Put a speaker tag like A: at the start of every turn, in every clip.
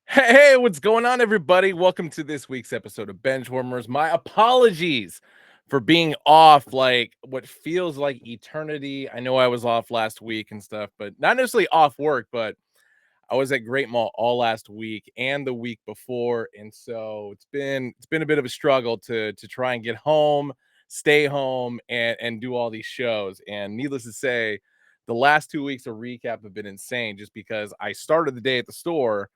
A: Hey, what's going on, everybody? Welcome to this week's episode of Benchwarmers. My apologies for being off like what feels like eternity. I know I was off last week and stuff, but not necessarily off work, but I was at Great Mall all last week and the week before, and so it's been a bit of a struggle to try and get home, stay home, and do all these shows. And needless to say, the last 2 weeks of recap have been insane just because I started the day at the store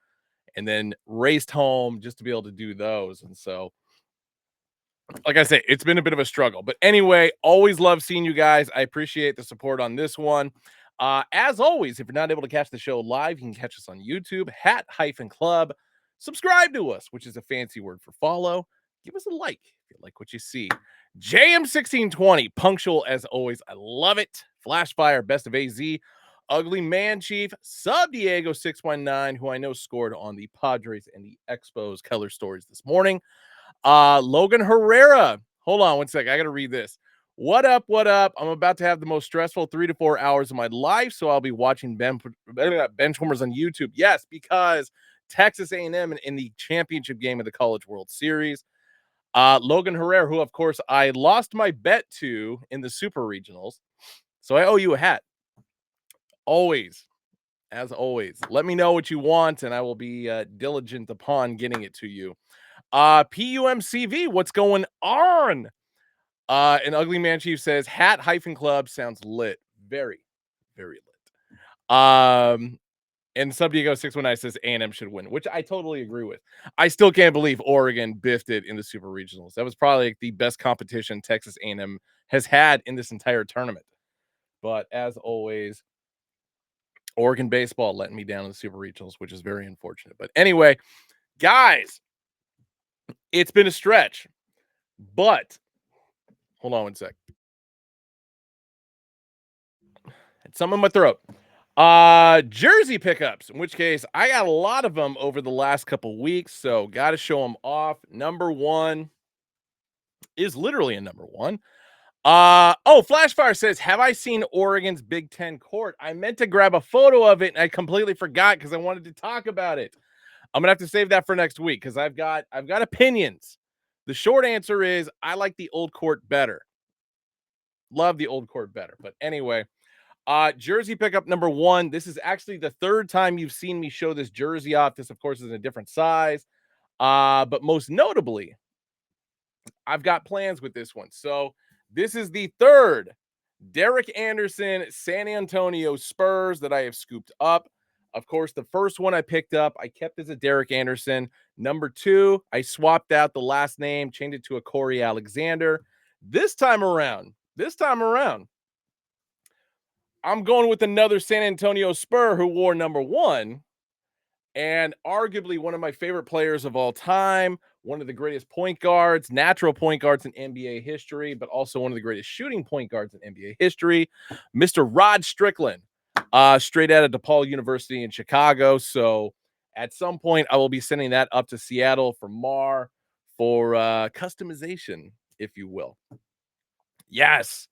A: and then raced home just to be able to do those. And so, like I say, it's been a bit of a struggle. But anyway, always love seeing you guys. I appreciate the support on this one. As always, if you're not able to catch the show live, you can catch us on YouTube, Hat-Club. Subscribe to us, which is a fancy word for follow. Give us a like if you like what you see. JM1620, punctual as always. I love it. Flashfire, best of AZ. Ugly Man Chief, Sub Diego 619, who I know scored on the Padres and the Expos color stories this morning. Logan Herrera. Hold on one sec. I got to read this. What up? What up? I'm about to have the most stressful 3 to 4 hours of my life, so I'll be watching Benchwarmers on YouTube. Yes, because Texas A&M in the championship game of the College World Series. Logan Herrera, who, of course, I lost my bet to in the Super Regionals. So I owe you a hat. Always, as always, let me know what you want, and I will be diligent upon getting it to you. PUMCV, what's going on? An Ugly Man Chief says, Hat-Club sounds lit. Very, very lit. And Sub Diego 619 says A&M should win, which I totally agree with. I still can't believe Oregon biffed it in the Super Regionals. That was probably like the best competition Texas A&M has had in this entire tournament. But as always, Oregon baseball letting me down in the Super Regionals, which is very unfortunate. But anyway, guys, it's been a stretch. But hold on one sec. Had some in my throat. Jersey pickups, in which case I got a lot of them over the last couple weeks, so got to show them off. Number one is literally a number one. Flashfire says, have I seen Oregon's Big Ten court? I meant to grab a photo of it and I completely forgot because I wanted to talk about it. I'm gonna have to save that for next week because I've got opinions. The short answer is I like the old court better. Love the old court better. But anyway, jersey pickup number one. This is actually the third time you've seen me show this jersey off. This, of course, is in a different size. But most notably, I've got plans with this one. So this is the third Derek Anderson San Antonio Spurs that I have scooped up. Of course, the first one I picked up, I kept as a Derek Anderson. Number two, I swapped out the last name, changed it to a Corey Alexander. This time around, I'm going with another San Antonio Spur who wore number one and arguably one of my favorite players of all time, one of the greatest point guards, natural point guards in NBA history, but also one of the greatest shooting point guards in NBA history, Mr. Rod Strickland, straight out of DePaul University in Chicago. So at some point, I will be sending that up to Seattle for Mar for customization, if you will. Yes.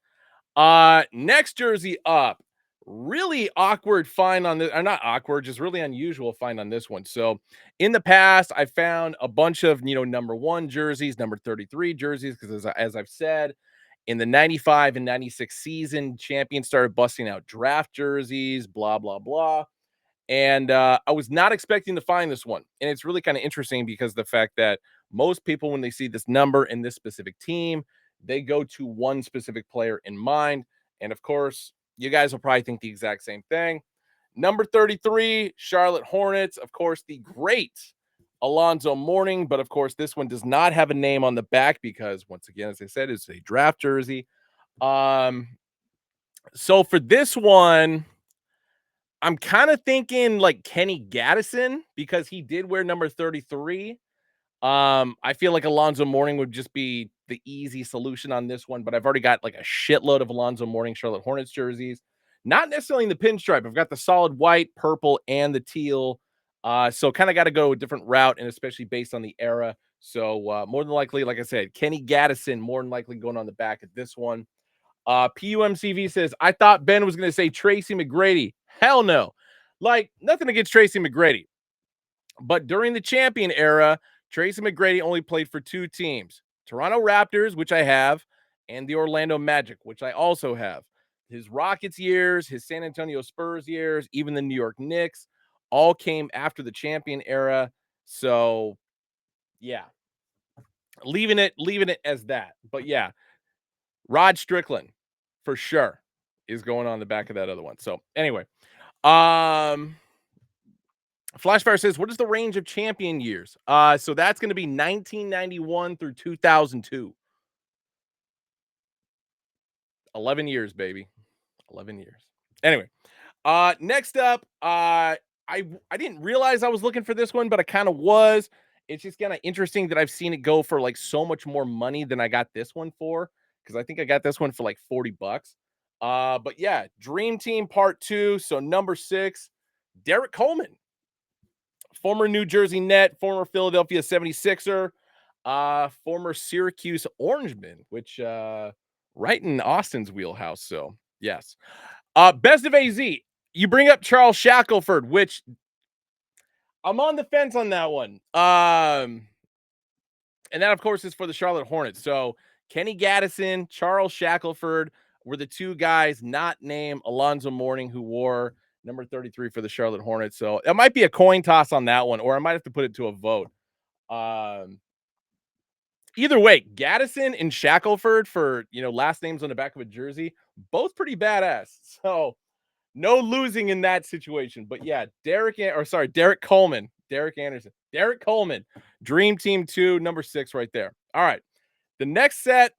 A: Next jersey up. Really awkward find on this, or not awkward, just really unusual find on this one. So in the past, I found a bunch of, number one jerseys, number 33 jerseys, because as I've said, in the 95 and 96 season, champions started busting out draft jerseys, blah, blah, blah. And I was not expecting to find this one. And it's really kind of interesting because the fact that most people, when they see this number in this specific team, they go to one specific player in mind. And of course, you guys will probably think the exact same thing. Number 33, Charlotte Hornets. Of course, the great Alonzo Mourning, but of course, this one does not have a name on the back because, once again, as I said, it's a draft jersey. So for this one, I'm kind of thinking like Kenny Gaddison because he did wear number 33. I feel like Alonzo Mourning would just be the easy solution on this one, but I've already got like a shitload of Alonzo Mourning Charlotte Hornets jerseys. Not necessarily in the pinstripe. I've got the solid white, purple, and the teal. So kind of got to go a different route, and especially based on the era. So more than likely, like I said, Kenny Gaddison, more than likely going on the back of this one. PUMCV says, I thought Ben was going to say Tracy McGrady. Hell no. Like, nothing against Tracy McGrady. But during the champion era, Tracy McGrady only played for two teams, Toronto Raptors, which I have, and the Orlando Magic, which I also have. His Rockets years, his San Antonio Spurs years, even the New York Knicks, all came after the champion era. So, yeah, leaving it as that. But yeah, Rod Strickland for sure is going on the back of that other one. So anyway, Flashfire says, what is the range of champion years? So that's going to be 1991 through 2002. 11 years, baby. 11 years. Anyway, next up, I didn't realize I was looking for this one, but I kind of was. It's just kind of interesting that I've seen it go for like so much more money than I got this one for, because I think I got this one for like $40. But yeah, Dream Team Part 2. So number 6, Derek Coleman. Former New Jersey Net, former Philadelphia 76er, former Syracuse Orangeman, which right in Austin's wheelhouse. So yes. Best of AZ. You bring up Charles Shackelford, which I'm on the fence on that one. And that, of course, is for the Charlotte Hornets. So Kenny Gaddison, Charles Shackelford were the two guys not named Alonzo Mourning who wore number 33 for the Charlotte Hornets. So it might be a coin toss on that one, or I might have to put it to a vote. Either way, Gaddison and Shackelford for, last names on the back of a jersey, both pretty badass. So no losing in that situation. But yeah, Derek Coleman, Derek Anderson, Derek Coleman, Dream Team 2, number 6 right there. All right. The next set.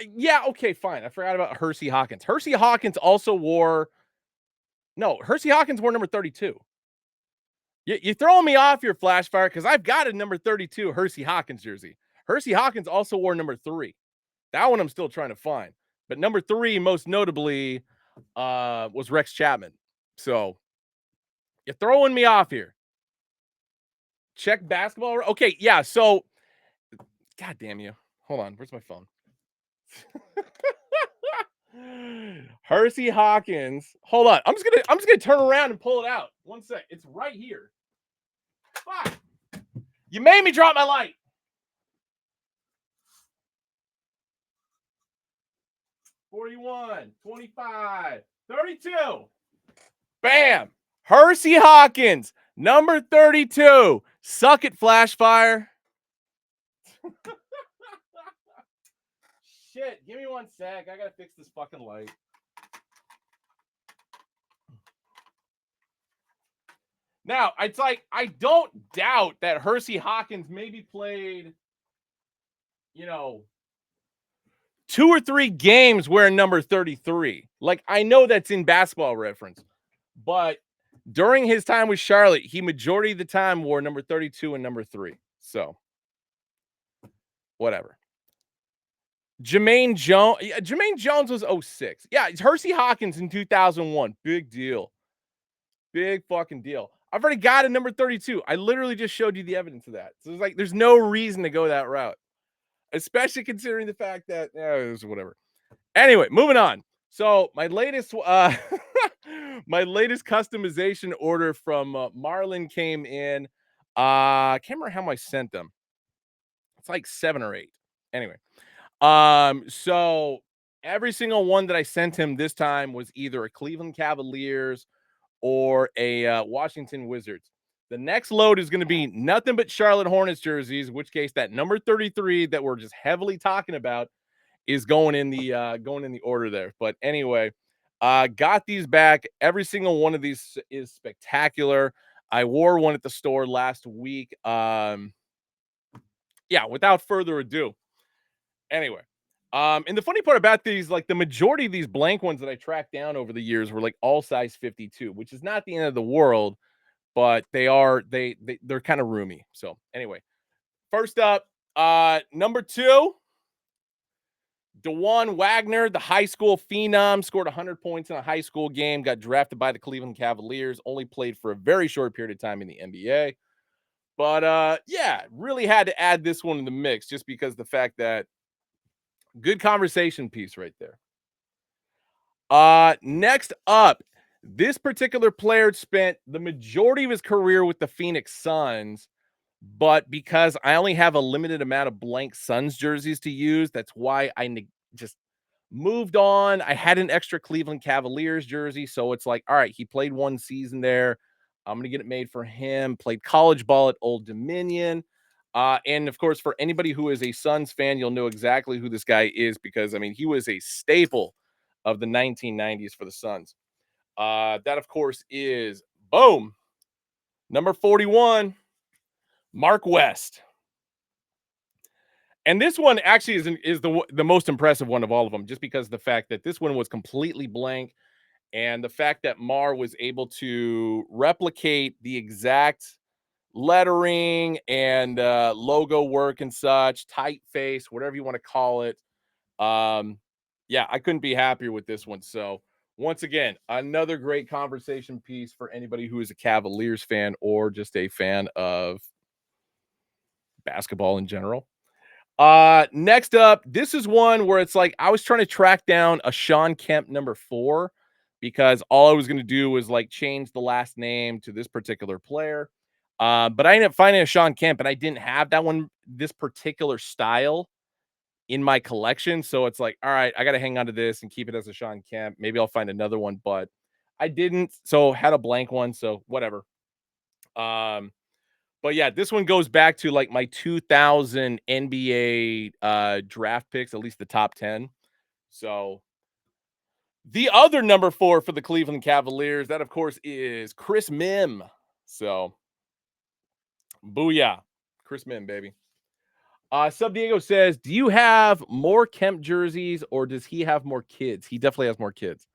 A: Yeah, okay, fine. I forgot about Hersey Hawkins. Hersey Hawkins wore number 32. You're throwing me off your Flashfire because I've got a number 32 Hersey Hawkins jersey. Hersey Hawkins also wore number 3. That one I'm still trying to find. But number 3, most notably, was Rex Chapman. So you're throwing me off here. Check basketball. Okay, yeah. So, God damn you. Hold on. Where's my phone? Hersey Hawkins. Hold on. I'm just gonna turn around and pull it out. One sec. It's right here. Fuck. You made me drop my light. 41, 25, 32. Bam. Hersey Hawkins, number 32. Suck it, Flashfire. Shit, give me one sec. I gotta fix this fucking light. Now, it's like, I don't doubt that Hersey Hawkins maybe played, 2 or 3 games wearing number 33. Like, I know that's in Basketball Reference, but during his time with Charlotte, he majority of the time wore number 32 and number 3. So, whatever. Jermaine Jones was 06. Yeah, it's Hersey Hawkins in 2001. Big deal. Big fucking deal. I've already got a number 32. I literally just showed you the evidence of that. So it's like, there's no reason to go that route, especially considering the fact that it was whatever. Anyway, moving on. So my latest customization order from Marlin came in. I can't remember how much I sent them. It's like 7 or 8. Anyway, so every single one that I sent him this time was either a Cleveland Cavaliers or a Washington Wizards. The next load is going to be nothing but Charlotte Hornets jerseys, in which case that number 33 that we're just heavily talking about is going in the order there. But anyway, got these back. Every single one of these is spectacular. I wore one at the store last week. Yeah, without further ado. Anyway, and the funny part about these, like the majority of these blank ones that I tracked down over the years were like all size 52, which is not the end of the world, but they're kind of roomy. So anyway, first up, number 2, DeJuan Wagner, the high school phenom, scored 100 points in a high school game, got drafted by the Cleveland Cavaliers, only played for a very short period of time in the NBA. But yeah, really had to add this one in the mix just because the fact that good conversation piece right there. Next up, this particular player spent the majority of his career with the Phoenix Suns, but because I only have a limited amount of blank Suns jerseys to use, that's why just moved on. I had an extra Cleveland Cavaliers jersey, so it's like, all right, he played one season there. I'm gonna get it made for him. Played college ball at Old Dominion. And of course, for anybody who is a Suns fan, you'll know exactly who this guy is because I mean, he was a staple of the 1990s for the Suns. That, of course, is boom, number 41, Mark West. And this one actually is the most impressive one of all of them, just because the fact that this one was completely blank, and the fact that Mar was able to replicate the exact lettering and logo work and such, typeface, whatever you want to call it. Yeah, I couldn't be happier with this one. So once again, another great conversation piece for anybody who is a Cavaliers fan or just a fan of basketball in general. Next up, this is one where it's like I was trying to track down a Sean Kemp number 4 because all I was going to do was like change the last name to this particular player. But I ended up finding a Sean Kemp and I didn't have that one, this particular style in my collection. So it's like, all right, I got to hang on to this and keep it as a Sean Kemp. Maybe I'll find another one, but I didn't. So had a blank one. So whatever. But yeah, this one goes back to like my 2000 NBA draft picks, at least the top 10. So the other number 4 for the Cleveland Cavaliers, that of course is Chris Mim. So booyah. Chris Mim, baby. Sub Diego says, do you have more Kemp jerseys or does he have more kids? He definitely has more kids.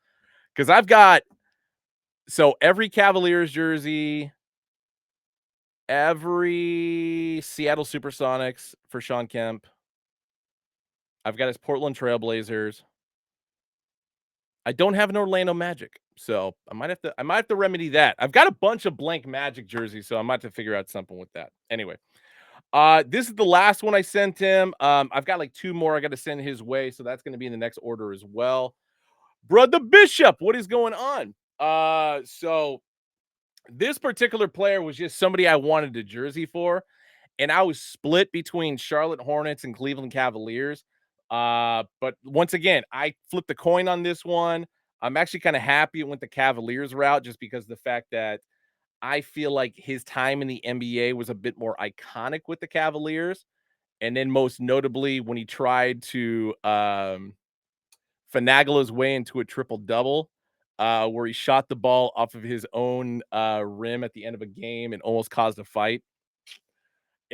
A: Because I've got every Cavaliers jersey, every Seattle Supersonics for Sean Kemp. I've got his Portland Trailblazers. I don't have an Orlando Magic, so I might have to remedy that. I've got a bunch of blank Magic jerseys, so I might have to figure out something with that. Anyway, this is the last one I sent him. I've got like 2 more I got to send his way, so that's going to be in the next order as well. Brother Bishop, what is going on? So this particular player was just somebody I wanted a jersey for, and I was split between Charlotte Hornets and Cleveland Cavaliers. But once again, I flipped the coin on this one. I'm actually kind of happy it went the Cavaliers route just because of the fact that I feel like his time in the NBA was a bit more iconic with the Cavaliers. And then most notably when he tried to finagle his way into a triple-double, where he shot the ball off of his own rim at the end of a game and almost caused a fight.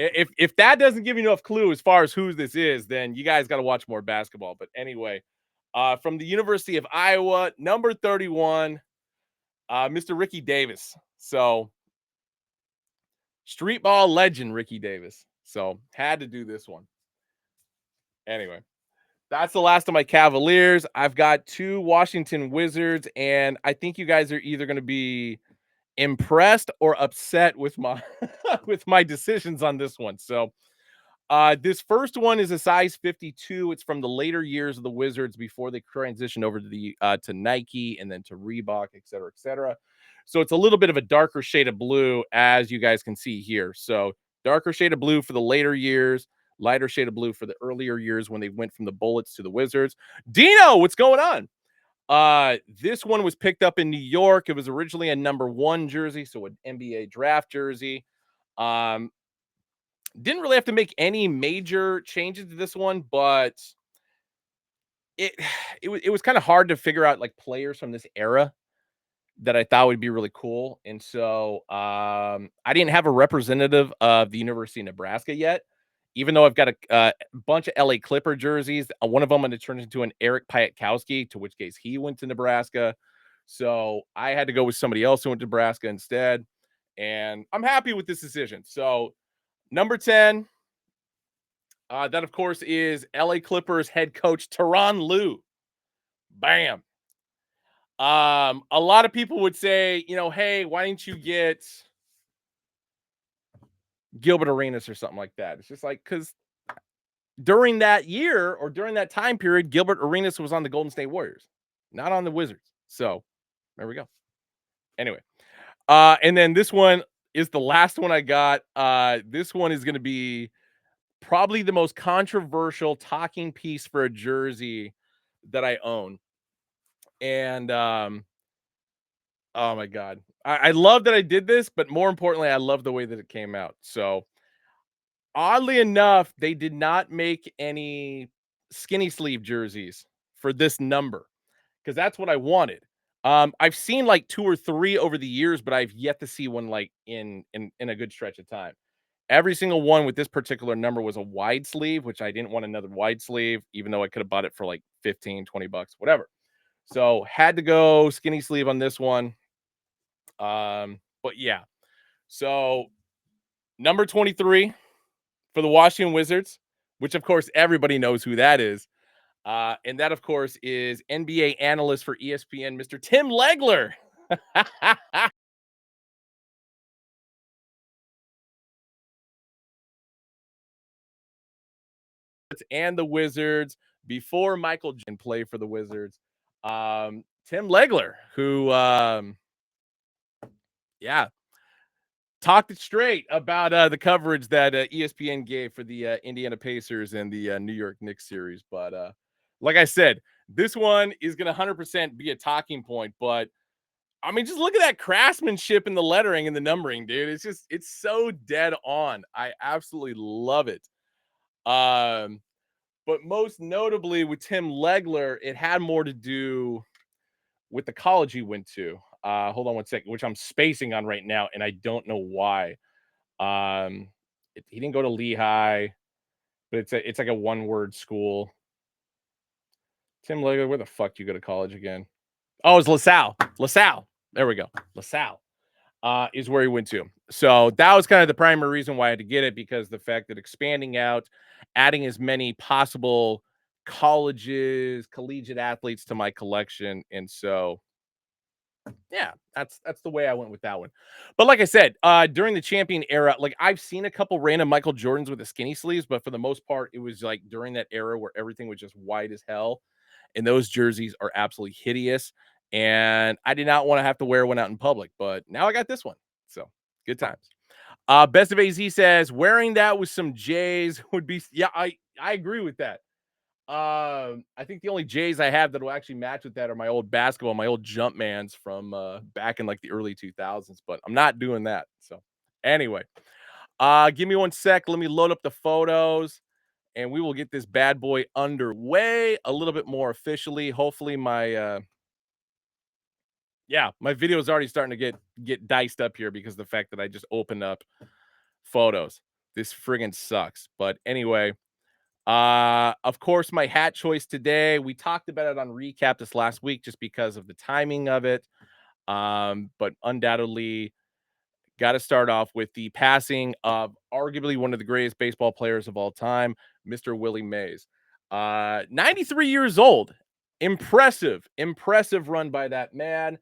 A: If that doesn't give you enough clue as far as who this is, then you guys got to watch more basketball. But anyway, from the University of Iowa, number 31, Mr. Ricky Davis. So street ball legend, Ricky Davis. So had to do this one. Anyway, that's the last of my Cavaliers. I've got 2 Washington Wizards, and I think you guys are either going to be impressed or upset with my with my decisions on this one. So this first one is a size 52. It's from the later years of the Wizards before they transitioned over to the to Nike and then to Reebok, et cetera, et cetera. So it's a little bit of a darker shade of blue, as you guys can see here. So darker shade of blue for the later years, lighter shade of blue for the earlier years when they went from the Bullets to the Wizards. Dino, what's going on? This one was picked up in New York. It was originally a number 1 jersey, so an NBA draft jersey. Didn't really have to make any major changes to this one, but it was kind of hard to figure out like players from this era that I thought would be really cool. And so I didn't have a representative of the University of Nebraska yet, even though I've got a bunch of LA Clipper jerseys. One of them going to turn into an Eric Piatkowski, to which case he went to Nebraska. So I had to go with somebody else who went to Nebraska instead. And I'm happy with this decision. So number 10, that of course is LA Clippers head coach Tyronn Lue. Bam. A lot of people would say, hey, why didn't you get Gilbert Arenas or something like that? It's just like, because during that year or during that time period, Gilbert Arenas was on the Golden State Warriors, not on the Wizards. So there we go. Anyway, and then this one is the last one I got. This one is going to be probably the most controversial talking piece for a jersey that I own. And oh my God. I love that I did this, but more importantly, I love the way that it came out. So oddly enough, they did not make any skinny sleeve jerseys for this number because that's what I wanted. I've seen like 2 or 3 over the years, but I've yet to see one like in a good stretch of time. Every single one with this particular number was a wide sleeve, which I didn't want another wide sleeve, even though I could have bought it for like 15, 20 bucks, whatever. So had to go skinny sleeve on this one. But yeah. So number 23 for the Washington Wizards, which of course everybody knows who that is. And that, of course, is NBA analyst for ESPN, Mr. Tim Legler. And the Wizards before Michael Jordan play for the Wizards. Tim Legler, who, yeah, talked it straight about the coverage that ESPN gave for the Indiana Pacers and the New York Knicks series. But like I said, this one is going to 100% be a talking point. But I mean, just look at that craftsmanship in the lettering and the numbering, dude. It's so dead on. I absolutely love it. But most notably with Tim Legler, it had more to do with the college he went to. Hold on one second, which I'm spacing on right now, and I don't know why. He didn't go to Lehigh, but it's like a one-word school. Tim Legler, where the fuck do you go to college again? Oh, it's LaSalle. LaSalle. There we go. LaSalle is where he went to. So that was kind of the primary reason why I had to get it, because the fact that expanding out, adding as many possible colleges, collegiate athletes to my collection. And so yeah, that's the way I went with that one. But like I said, during the champion era, like I've seen a couple random Michael Jordans with the skinny sleeves, but for the most part, it was like during that era where everything was just white as hell. And those jerseys are absolutely hideous. And I did not want to have to wear one out in public, but now I got this one. So good times. Best of AZ says wearing that with some J's would be, yeah, I agree with that. I think the only J's I have that will actually match with that are my old basketball, my old Jumpmans from back in like the early 2000s, but I'm not doing that. So anyway, give me one sec. Let me load up the photos and we will get this bad boy underway a little bit more officially. Hopefully my my video is already starting to get diced up here because of the fact that I just opened up photos. This friggin' sucks. But anyway, of course, my hat choice today, we talked about it on recap this last week just because of the timing of it. But undoubtedly, got to start off with the passing of arguably one of the greatest baseball players of all time, Mr. Willie Mays. 93 years old. Impressive run by that man.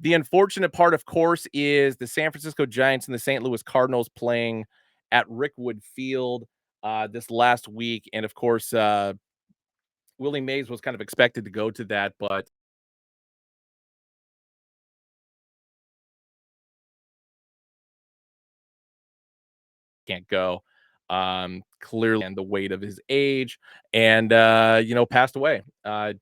A: The unfortunate part, of course, is the San Francisco Giants and the St. Louis Cardinals playing at Rickwood Field this last week. And of course, Willie Mays was kind of expected to go to that, but can't go. Clearly, and the weight of his age, and passed away a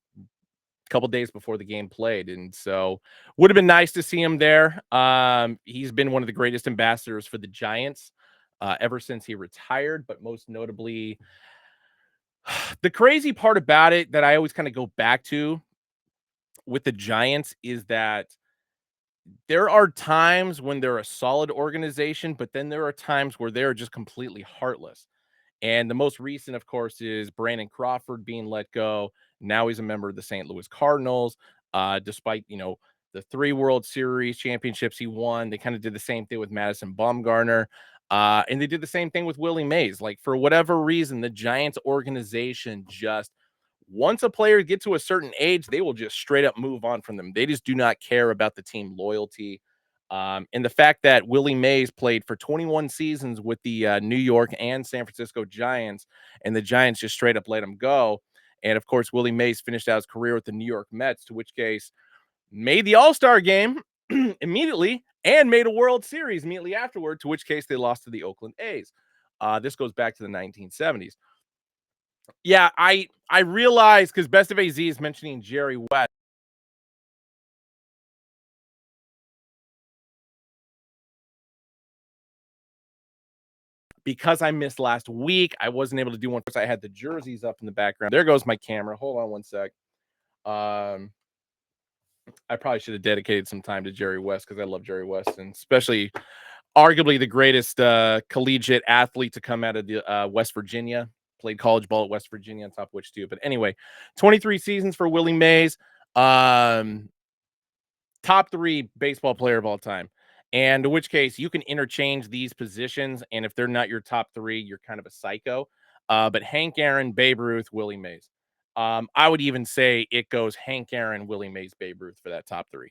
A: couple days before the game played. And so would have been nice to see him there. He's been one of the greatest ambassadors for the Giants ever since he retired, but most notably, the crazy part about it that I always kind of go back to with the Giants is that there are times when they're a solid organization, but then there are times where they're just completely heartless. And the most recent, of course, is Brandon Crawford being let go. Now he's a member of the St. Louis Cardinals. Despite, the three World Series championships he won, they kind of did the same thing with Madison Bumgarner. And they did the same thing with Willie Mays. Like, for whatever reason, the Giants organization just, once a player gets to a certain age, they will just straight up move on from them. They just do not care about the team loyalty. And the fact that Willie Mays played for 21 seasons with the New York and San Francisco Giants, and the Giants just straight up let him go. And of course, Willie Mays finished out his career with the New York Mets, to which case made the All-Star game immediately and made a World Series immediately afterward, to which case they lost to the Oakland A's. This goes back to the 1970s. Yeah, I realize, because Best of AZ is mentioning Jerry West. Because I missed last week, I wasn't able to do one because I had the jerseys up in the background. There goes my camera. Hold on one sec. I probably should have dedicated some time to Jerry West, because I love Jerry West, and especially arguably the greatest collegiate athlete to come out of the West Virginia. Played college ball at West Virginia, on top of which too. But anyway, 23 seasons for Willie Mays. Top three baseball player of all time. And in which case, you can interchange these positions, and if they're not your top three, you're kind of a psycho. But Hank Aaron, Babe Ruth, Willie Mays. I would even say it goes Hank Aaron, Willie Mays, Babe Ruth for that top three.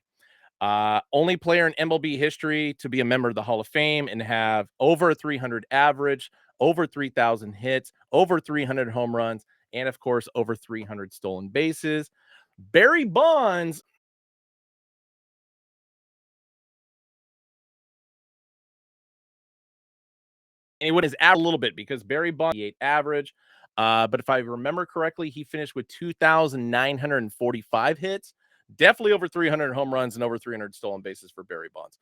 A: Only player in MLB history to be a member of the Hall of Fame and have over a 300 average, over 3,000 hits, over 300 home runs, and of course, over 300 stolen bases. Barry Bonds. And he went his a little bit, because Barry Bonds 8 average. But if I remember correctly, he finished with 2,945 hits, definitely over 300 home runs and over 300 stolen bases for Barry Bonds.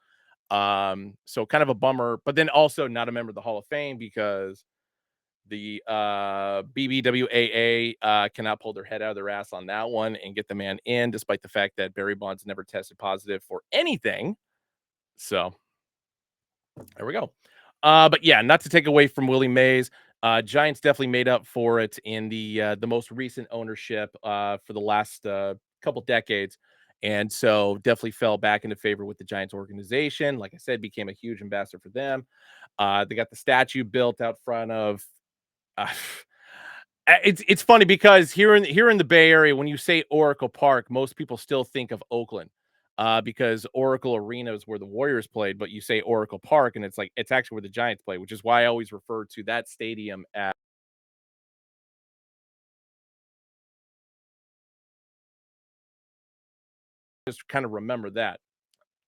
A: So kind of a bummer, but then also not a member of the Hall of Fame, because the BBWAA cannot pull their head out of their ass on that one and get the man in, despite the fact that Barry Bonds never tested positive for anything. So there we go. But yeah, not to take away from Willie Mays. Giants definitely made up for it in the most recent ownership for the last couple decades. And so definitely fell back into favor with the Giants organization. Like I said, became a huge ambassador for them. They got the statue built out front of uh, it's funny, because here in the Bay Area, when you say Oracle Park, most people still think of Oakland, because Oracle Arena is where the Warriors played. But you say Oracle Park, and it's like, it's actually where the Giants play, which is why I always refer to that stadium as, just kind of remember that.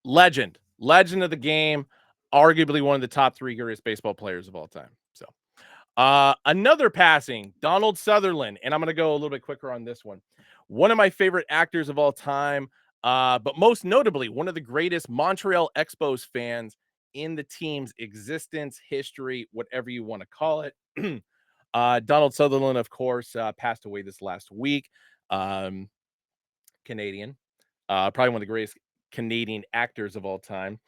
A: Legend of the game, arguably one of the top three greatest baseball players of all time. So another passing, Donald Sutherland, and I'm going to go a little bit quicker on this one. One of my favorite actors of all time, but most notably, one of the greatest Montreal Expos fans in the team's existence, history, whatever you want to call it. Donald Sutherland, of course, passed away this last week. Um, Canadian, probably one of the greatest Canadian actors of all time.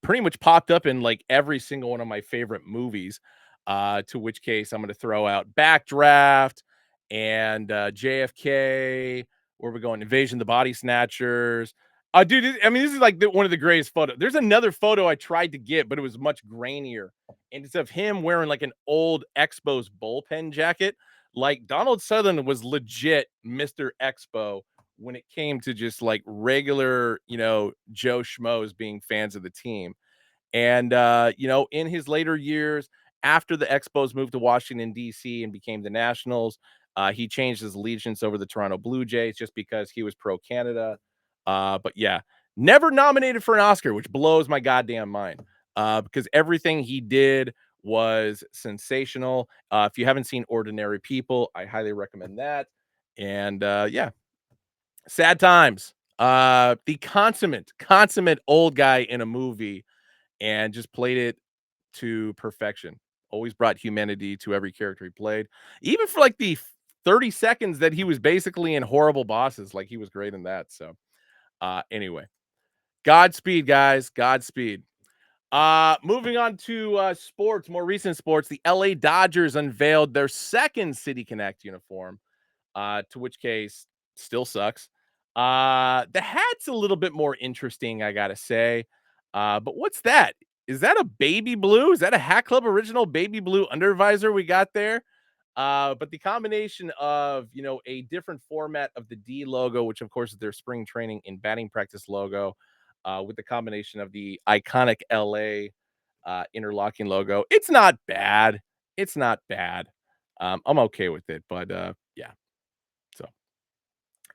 A: Pretty much popped up in like every single one of my favorite movies. To which case I'm going to throw out Backdraft and JFK. Where we going? Invasion of the Body Snatchers. Dude, I mean, this is like one of the greatest photos. There's another photo I tried to get, but it was much grainier. And it's of him wearing like an old Expos bullpen jacket. Like, Donald Sutherland was legit Mr. Expo when it came to just like regular, Joe Schmoes being fans of the team. And, in his later years, after the Expos moved to Washington, D.C. and became the Nationals, he changed his allegiance over the Toronto Blue Jays just because he was pro Canada. But yeah, never nominated for an Oscar, which blows my goddamn mind, because everything he did was sensational. If you haven't seen Ordinary People, I highly recommend that. And yeah, sad times. The consummate old guy in a movie, and just played it to perfection. Always brought humanity to every character he played. Even for like the 30 seconds that he was basically in Horrible Bosses, like he was great in that. So anyway, Godspeed, guys. Godspeed. Moving on to sports, more recent sports. The LA Dodgers unveiled their second City Connect uniform, to which case still sucks. The hat's a little bit more interesting, I gotta say. But what's that? Is that a baby blue? Is that a Hat Club original baby blue undervisor we got there? But the combination of, a different format of the D logo, which of course is their spring training and batting practice logo, with the combination of the iconic LA interlocking logo, it's not bad. It's not bad. I'm okay with it, but yeah. So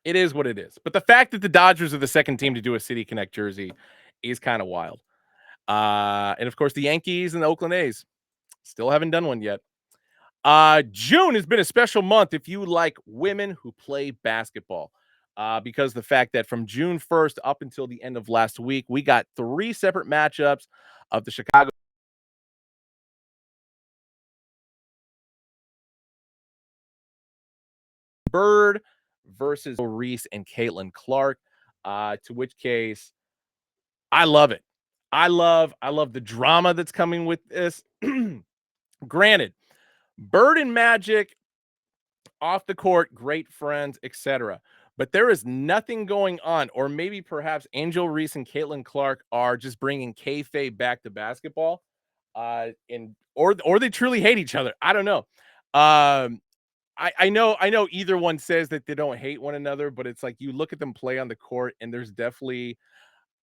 A: it is what it is. But the fact that the Dodgers are the second team to do a City Connect jersey is kind of wild. And of course, the Yankees and the Oakland A's still haven't done one yet. June has been a special month if you like women who play basketball. Because the fact that from June 1st up until the end of last week, we got 3 separate matchups of the Chicago Bird versus Reese and Caitlin Clark. To which case, I love it. I love the drama that's coming with this. Granted, Bird and Magic off the court, great friends, etc. But there is nothing going on, or maybe perhaps Angel Reese and Caitlin Clark are just bringing kayfabe back to basketball, and or they truly hate each other. I don't know. I know either one says that they don't hate one another, but it's like you look at them play on the court, and there's definitely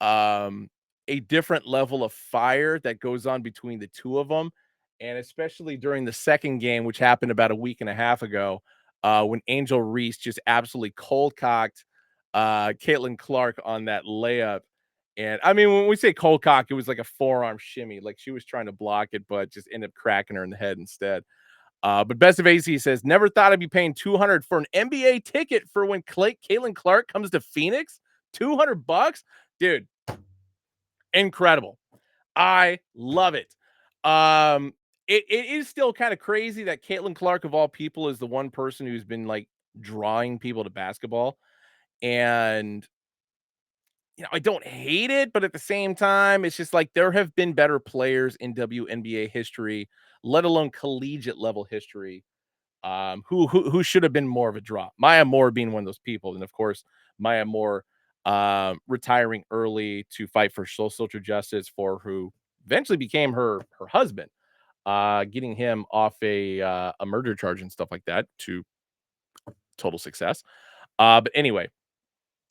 A: um, a different level of fire that goes on between the two of them. And especially during the second game, which happened about a week and a half ago, when Angel Reese just absolutely cold cocked Caitlin Clark on that layup. And I mean, when we say cold cock, it was like a forearm shimmy. Like she was trying to block it, but just ended up cracking her in the head instead. But Best of AC says, never thought I'd be paying 200 for an NBA ticket for when Caitlin Clark comes to Phoenix. $200, dude. Incredible. I love it. Um, it is still kind of crazy that Caitlin Clark, of all people, is the one person who's been like drawing people to basketball. And I don't hate it, but at the same time, it's just like there have been better players in WNBA history, let alone collegiate level history, who should have been more of a draw. Maya Moore being one of those people, and of course, Maya Moore retiring early to fight for social justice for who eventually became her husband, getting him off a murder charge and stuff like that to total success. But anyway,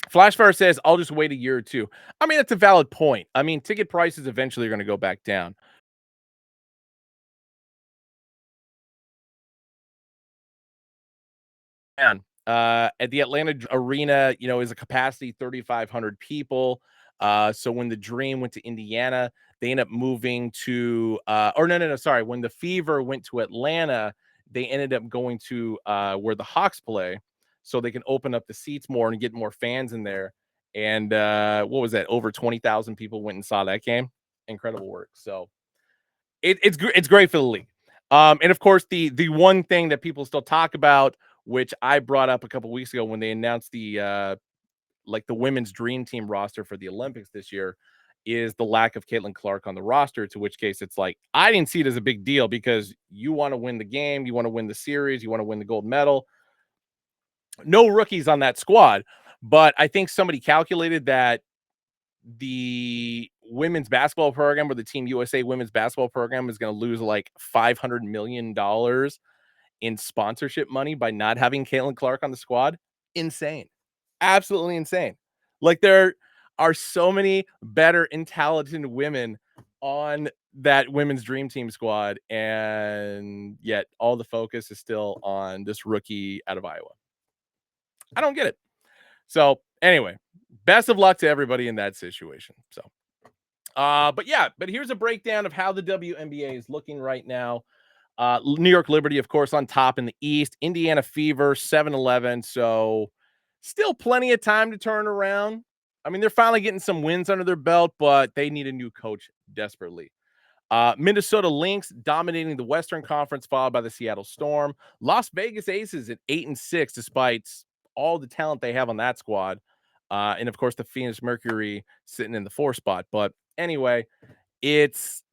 A: Flashfire says, I'll just wait a year or two. I mean, that's a valid point. I mean, ticket prices eventually are going to go back down. Man, at the Atlanta Arena, is a capacity 3,500 people. So when the Dream went to Indiana, they ended up moving to, or no, sorry. When the Fever went to Atlanta, they ended up going to where the Hawks play, so they can open up the seats more and get more fans in there. And what was that? Over 20,000 people went and saw that game. Incredible work. So it's great for the league. And of course, the one thing that people still talk about, which I brought up a couple weeks ago when they announced the like the women's dream team roster for the Olympics this year, is the lack of Caitlin Clark on the roster. To which case, it's like I didn't see it as a big deal because you want to win the game, you want to win the series, you want to win the gold medal. No rookies on that squad, but I think somebody calculated that the women's basketball program or the Team USA women's basketball program is going to lose like $500 million in sponsorship money by not having Caitlin Clark on the squad. Insane. Absolutely insane. Like there are so many better and talented women on that women's dream team squad, and yet all the focus is still on this rookie out of Iowa. I don't get it. So anyway, best of luck to everybody in that situation. So but here's a breakdown of how the WNBA is looking right now. New York Liberty, of course, on top in the East. Indiana Fever, 7-11. So still plenty of time to turn around. I mean, they're finally getting some wins under their belt, but they need a new coach desperately. Minnesota Lynx dominating the Western Conference, followed by the Seattle Storm. Las Vegas Aces at 8-6, despite all the talent they have on that squad. And of course, the Phoenix Mercury sitting in the 4 spot. But anyway, it's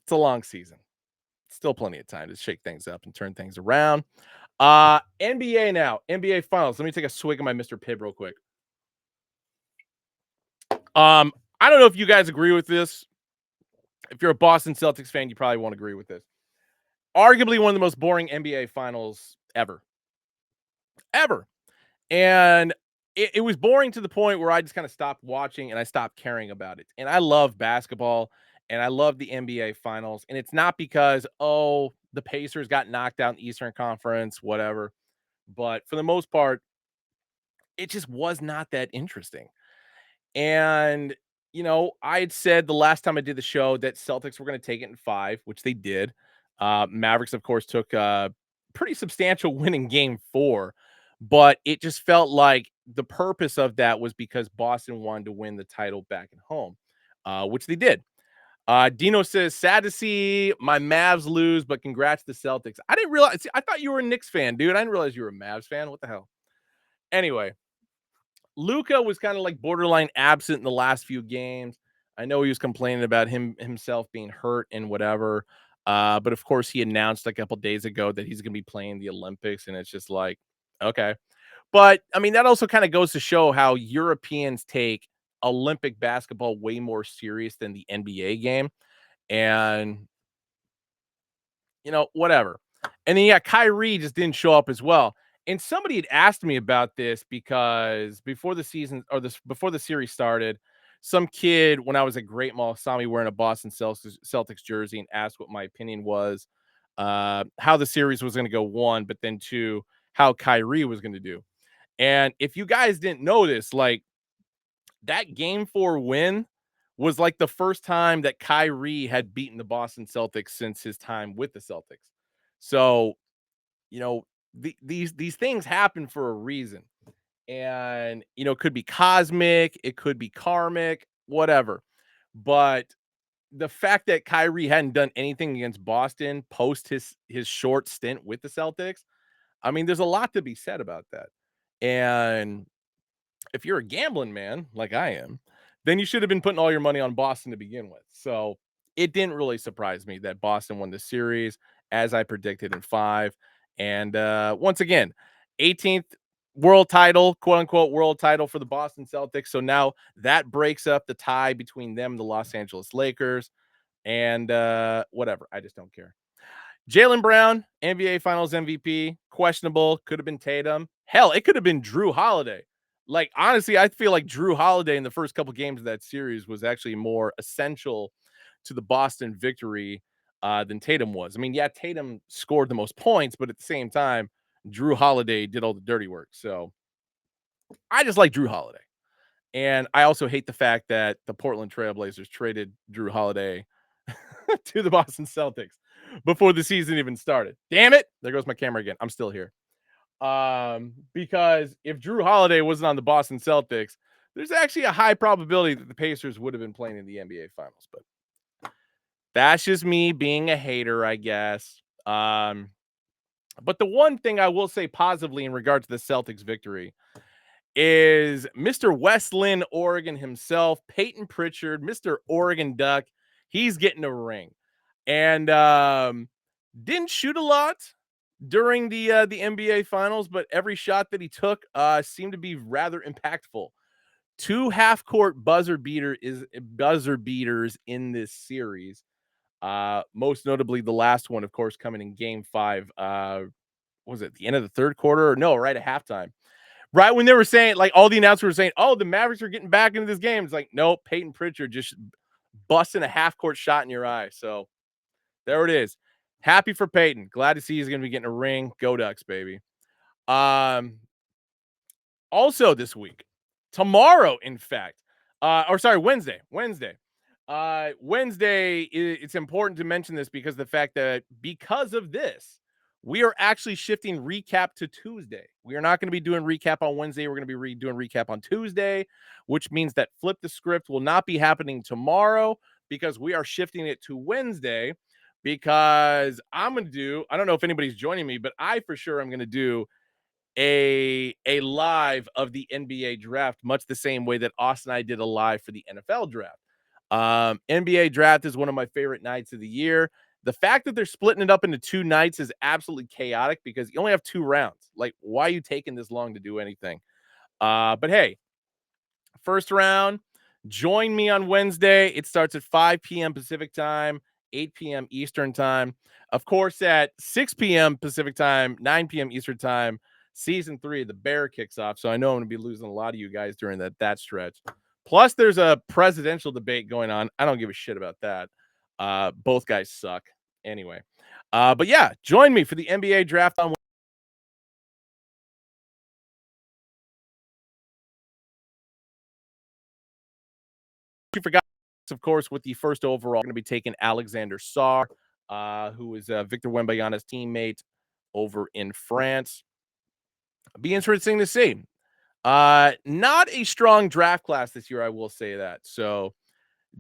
A: it's a long season. Still plenty of time to shake things up and turn things around. NBA now, NBA Finals. Let me take a swig of my Mr. Pibb real quick. I don't know if you guys agree with this. If you're a Boston Celtics fan, you probably won't agree with this. Arguably one of the most boring NBA Finals ever. Ever. And it was boring to the point where I just kind of stopped watching and I stopped caring about it. And I love basketball and I love the NBA Finals. And it's not because, oh, the Pacers got knocked out in the Eastern Conference, whatever. But for the most part, it just was not that interesting. And, I had said the last time I did the show that Celtics were going to take it in 5, which they did. Mavericks, of course, took a pretty substantial win in game 4, but it just felt like the purpose of that was because Boston wanted to win the title back at home, which they did. Dino says, sad to see my Mavs lose, but congrats to the Celtics. I didn't realize. I thought you were a Knicks fan, dude. I didn't realize you were a Mavs fan. What the hell? Anyway, Luka was kind of like borderline absent in the last few games. I know he was complaining about himself being hurt and whatever. But of course, he announced a couple days ago that he's going to be playing the Olympics, and it's just like, okay. But I mean, that also kind of goes to show how Europeans take Olympic basketball way more serious than the NBA game, and whatever. And then yeah, Kyrie just didn't show up as well. And somebody had asked me about this because before the season or this before the series started, some kid when I was at Great Mall saw me wearing a Boston Celtics jersey and asked what my opinion was, how the series was going to go, one, but then two, how Kyrie was going to do. And if you guys didn't know this, like that game 4 win was like the first time that Kyrie had beaten the Boston Celtics since his time with the Celtics. So, you know, these things happen for a reason. And, it could be cosmic, it could be karmic, whatever. But the fact that Kyrie hadn't done anything against Boston post his short stint with the Celtics, I mean, there's a lot to be said about that. And if you're a gambling man like I am, then you should have been putting all your money on Boston to begin with. So it didn't really surprise me that Boston won the series as I predicted in 5. And once again, 18th world title, quote unquote, world title for the Boston Celtics. So now that breaks up the tie between them and the Los Angeles Lakers. And whatever. I just don't care. Jaylen Brown, NBA Finals MVP, questionable. Could have been Tatum. Hell, it could have been Drew Holiday. Like, honestly, I feel like Drew Holiday in the first couple games of that series was actually more essential to the Boston victory than Tatum was. I mean, yeah, Tatum scored the most points, but at the same time, Drew Holiday did all the dirty work. So I just like Drew Holiday. And I also hate the fact that the Portland Trailblazers traded Drew Holiday to the Boston Celtics before the season even started. Damn it. There goes my camera again. I'm still here. Because if Drew Holiday wasn't on the Boston Celtics, there's actually a high probability that the Pacers would have been playing in the NBA Finals. But that's just me being a hater, I guess. But the one thing I will say positively in regard to the Celtics victory is Mr. West Linn, Oregon himself, Peyton Pritchard, Mr. Oregon Duck. He's getting a ring. And didn't shoot a lot during the NBA Finals, but every shot that he took seemed to be rather impactful. 2 half-court buzzer beaters in this series. Most notably, the last one, of course, coming in Game 5. Was it the end of the third quarter? No, right at halftime. Right when they were saying, like, all the announcers were saying, "Oh, the Mavericks are getting back into this game." It's like, nope, Peyton Pritchard just busting a half-court shot in your eye. So there it is. Happy for Peyton. Glad to see he's going to be getting a ring. Go Ducks, baby. Um, Also this week, tomorrow, in fact, Wednesday. Wednesday, it's important to mention this because because of this, we are actually shifting recap to Tuesday. We are not going to be doing recap on Wednesday. We're going to be doing recap on Tuesday, which means that Flip the Script will not be happening tomorrow because we are shifting it to Wednesday because I don't know if anybody's joining me, but I for sure am going to do a live of the NBA draft, much the same way that Austin and I did a live for the NFL draft. NBA draft is one of my favorite nights of the year. The fact that they're splitting it up into 2 nights is absolutely chaotic because you only have 2 rounds. Like, why are you taking this long to do anything? But hey, first round, join me on Wednesday. It starts at 5 p.m. Pacific time, 8 p.m. Eastern time. Of course, at 6 p.m. Pacific time, 9 p.m. Eastern time, season 3 of The Bear kicks off. So I know I'm going to be losing a lot of you guys during that stretch. Plus, there's a presidential debate going on. I don't give a shit about that. Both guys suck. Anyway. But yeah, join me for the NBA draft on. You forgot, of course, with the first overall, going to be taking Alexander Sarr, who is Victor Wembanyama's teammate over in France. Be interesting to see. Not a strong draft class this year, I will say that. So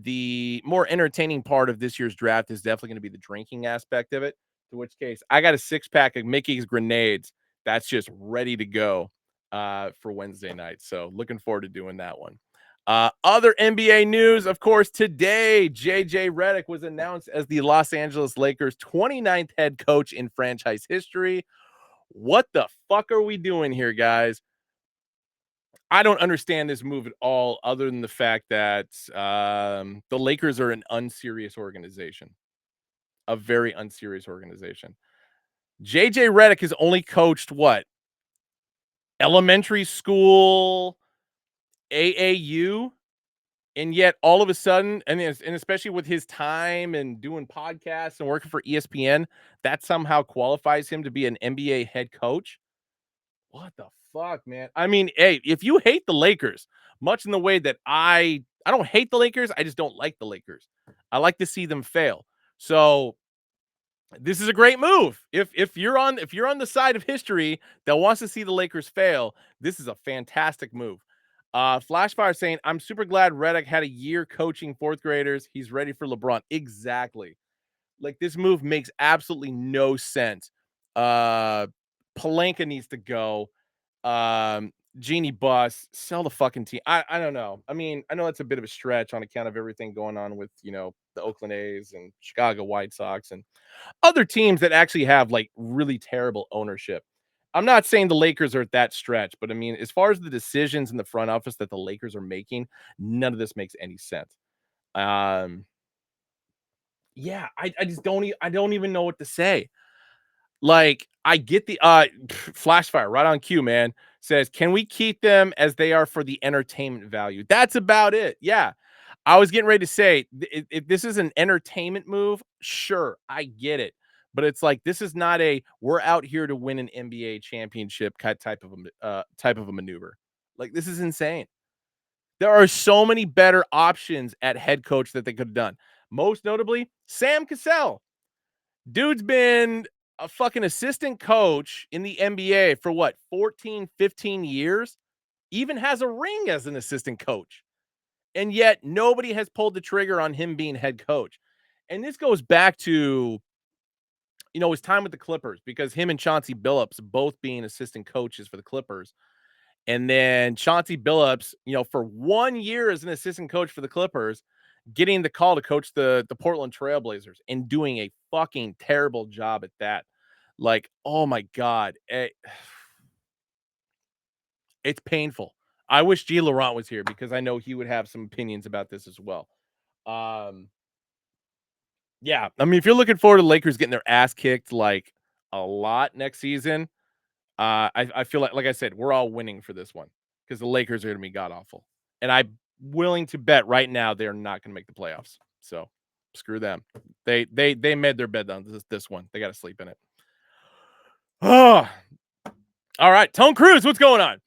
A: the more entertaining part of this year's draft is definitely going to be the drinking aspect of it. In which case, I got a 6-pack of Mickey's grenades that's just ready to go for Wednesday night. So looking forward to doing that one. Other NBA news, of course, today, JJ Redick was announced as the Los Angeles Lakers 29th head coach in franchise history. What the fuck are we doing here, guys? I don't understand this move at all, other than the fact that the Lakers are an unserious organization, a very unserious organization. JJ Redick has only coached what? Elementary school, AAU, and yet all of a sudden, and especially with his time and doing podcasts and working for ESPN, that somehow qualifies him to be an NBA head coach. What the fuck, man? I mean, hey, if you hate the Lakers, much in the way that I don't hate the Lakers, I just don't like the Lakers. I like to see them fail. So this is a great move. If you're on the side of history that wants to see the Lakers fail, this is a fantastic move. Flashfire saying, I'm super glad Redick had a year coaching fourth graders. He's ready for LeBron. Exactly. Like, this move makes absolutely no sense. Palenka needs to go. Genie Bus, sell the fucking team. I don't know. I mean, I know that's a bit of a stretch on account of everything going on with, the Oakland A's and Chicago White Sox and other teams that actually have like really terrible ownership. I'm not saying the Lakers are at that stretch, but I mean, as far as the decisions in the front office that the Lakers are making, none of this makes any sense. Um, yeah, I just I don't even know what to say. Like, I get the Flashfire right on cue, man. Says, can we keep them as they are for the entertainment value? That's about it. Yeah. I was getting ready to say, if this is an entertainment move, sure, I get it. But it's like, this is not a we're out here to win an NBA championship type of a maneuver. Like, this is insane. There are so many better options at head coach that they could have done. Most notably, Sam Cassell. Dude's been a fucking assistant coach in the NBA for what, 14, 15 years? Even has a ring as an assistant coach. And yet nobody has pulled the trigger on him being head coach. And this goes back to, his time with the Clippers, because him and Chauncey Billups both being assistant coaches for the Clippers. And then Chauncey Billups, for 1 year as an assistant coach for the Clippers, getting the call to coach the Portland Trailblazers and doing a fucking terrible job at that. Like, oh my God. It's painful. I wish G. Laurent was here because I know he would have some opinions about this as well. Um, yeah, I mean, if you're looking forward to the Lakers getting their ass kicked like a lot next season, I feel like I said, we're all winning for this one because the Lakers are going to be god awful, and I'm willing to bet right now they are not going to make the playoffs. So screw them. They made their bed on this one. They got to sleep in it. Oh, all right, Tone Cruz, what's going on?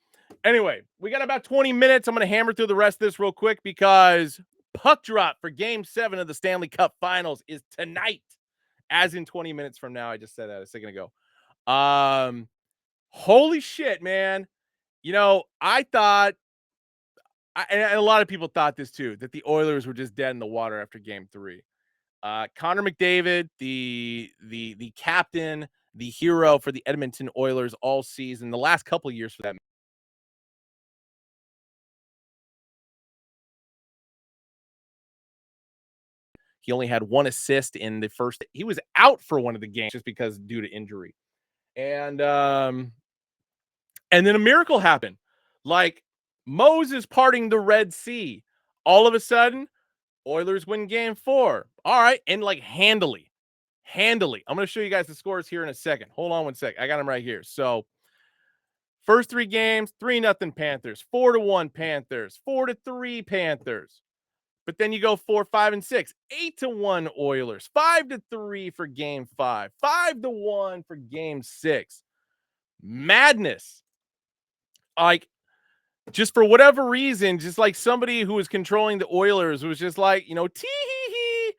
A: Anyway, we got about 20 minutes. I'm going to hammer through the rest of this real quick because puck drop for Game 7 of the Stanley Cup Finals is tonight, as in 20 minutes from now. I just said that a second ago. Holy shit, man. I thought, and a lot of people thought this too, that the Oilers were just dead in the water after Game 3. Connor McDavid, the captain, the hero for the Edmonton Oilers all season, the last couple of years for that. He only had 1 assist in the first. He was out for one of the games just because due to injury. And then a miracle happened. Like Moses parting the Red Sea. All of a sudden, Oilers win game 4. All right, and like handily. Handily. I'm going to show you guys the scores here in a second. Hold on one sec. I got them right here. So, first 3 games, 3-0 Panthers, 4-1 Panthers, 4-3 Panthers. But then you go 4, 5, and 6. 8-1 Oilers. 5-3 for game 5. 5-1 for game 6. Madness. Like, just for whatever reason, just like somebody who was controlling the Oilers was just like, tee hee hee,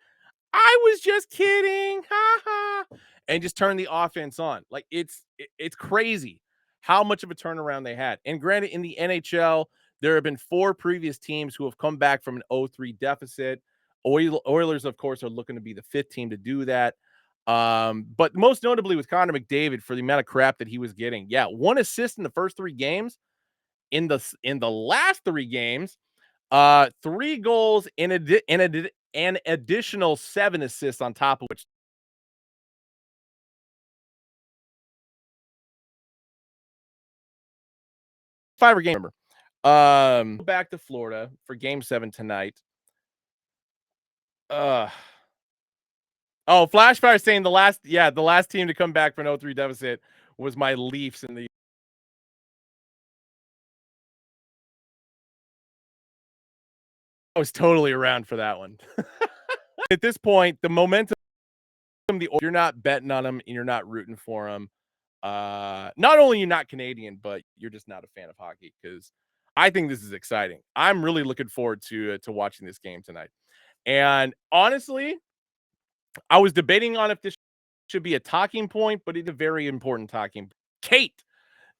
A: I was just kidding, ha ha, and just turn the offense on. Like it's crazy how much of a turnaround they had. And granted, in the NHL, there have been 4 previous teams who have come back from an 0-3 deficit. Oilers, of course, are looking to be the 5th team to do that. But most notably with Connor McDavid for the amount of crap that he was getting. Yeah, 1 assist in the first 3 games. In the last 3 games, 3 goals and an additional 7 assists on top of which 5 game. Remember, back to Florida for Game 7 tonight. Flashfire saying the last team to come back from an 0-3 deficit was my Leafs in the. I was totally around for that one. At this point, the momentum, you're not betting on them and you're not rooting for them. Not only you're not Canadian, but you're just not a fan of hockey because I think this is exciting. I'm really looking forward to watching this game tonight. And honestly, I was debating on if this should be a talking point, but it's a very important talking point. Kate,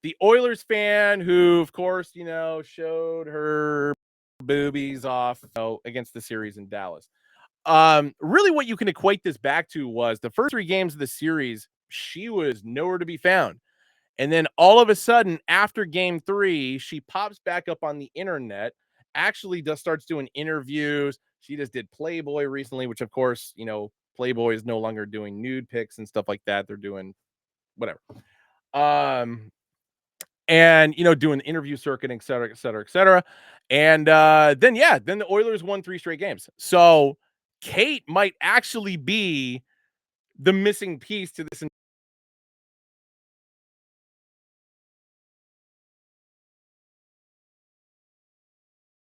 A: the Oilers fan who, of course, showed her boobies off against the series in Dallas. Really what you can equate this back to was the first 3 games of the series, she was nowhere to be found. And then all of a sudden, after game 3, she pops back up on the internet, actually starts doing interviews. She just did Playboy recently, which of course, Playboy is no longer doing nude pics and stuff like that. They're doing whatever. And doing the interview circuit, et cetera, et cetera, et cetera. And then the Oilers won 3 straight games. So Kate might actually be the missing piece to this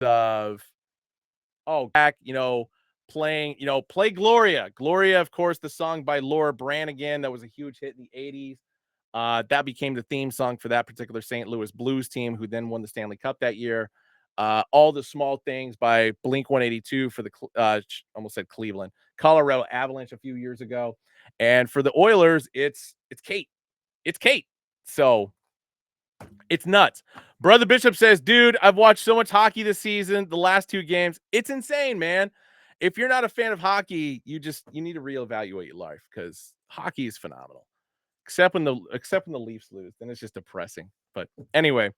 A: of back, playing, play Gloria. Gloria, of course, the song by Laura Branigan that was a huge hit in the 80s. That became the theme song for that particular St. Louis Blues team, who then won the Stanley Cup that year. All the Small Things by Blink-182 for the almost said Cleveland, Colorado Avalanche a few years ago. And for the Oilers, it's Kate. It's Kate. So it's nuts. Brother Bishop says, dude, I've watched so much hockey this season, the last 2 games. It's insane, man. If you're not a fan of hockey, you need to reevaluate your life because hockey is phenomenal. Except when the Leafs lose, then it's just depressing. But anyway,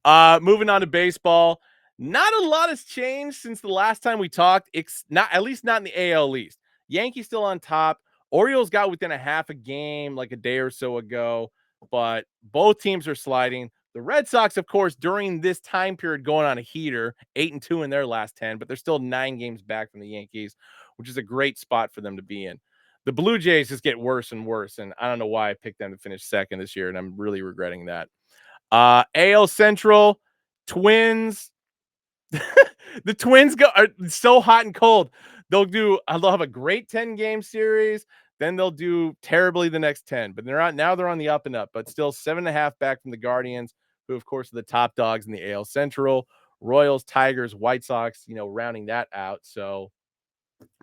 A: moving on to baseball. Not a lot has changed since the last time we talked. It's not, at least not in the AL East. Yankees still on top. Orioles got within a half a game like a day or so ago, but both teams are sliding. The Red Sox, of course, during this time period going on a heater, 8-2 in their last 10, but they're still 9 games back from the Yankees, which is a great spot for them to be in. The Blue Jays just get worse and worse, and I don't know why I picked them to finish second this year, and I'm really regretting that. AL Central, Twins. The Twins are so hot and cold. They'll have a great 10-game series, then they'll do terribly the next 10. But they're on the up and up, but still 7.5 back from the Guardians, who of course are the top dogs in the AL Central. Royals, Tigers, White Sox, rounding that out. So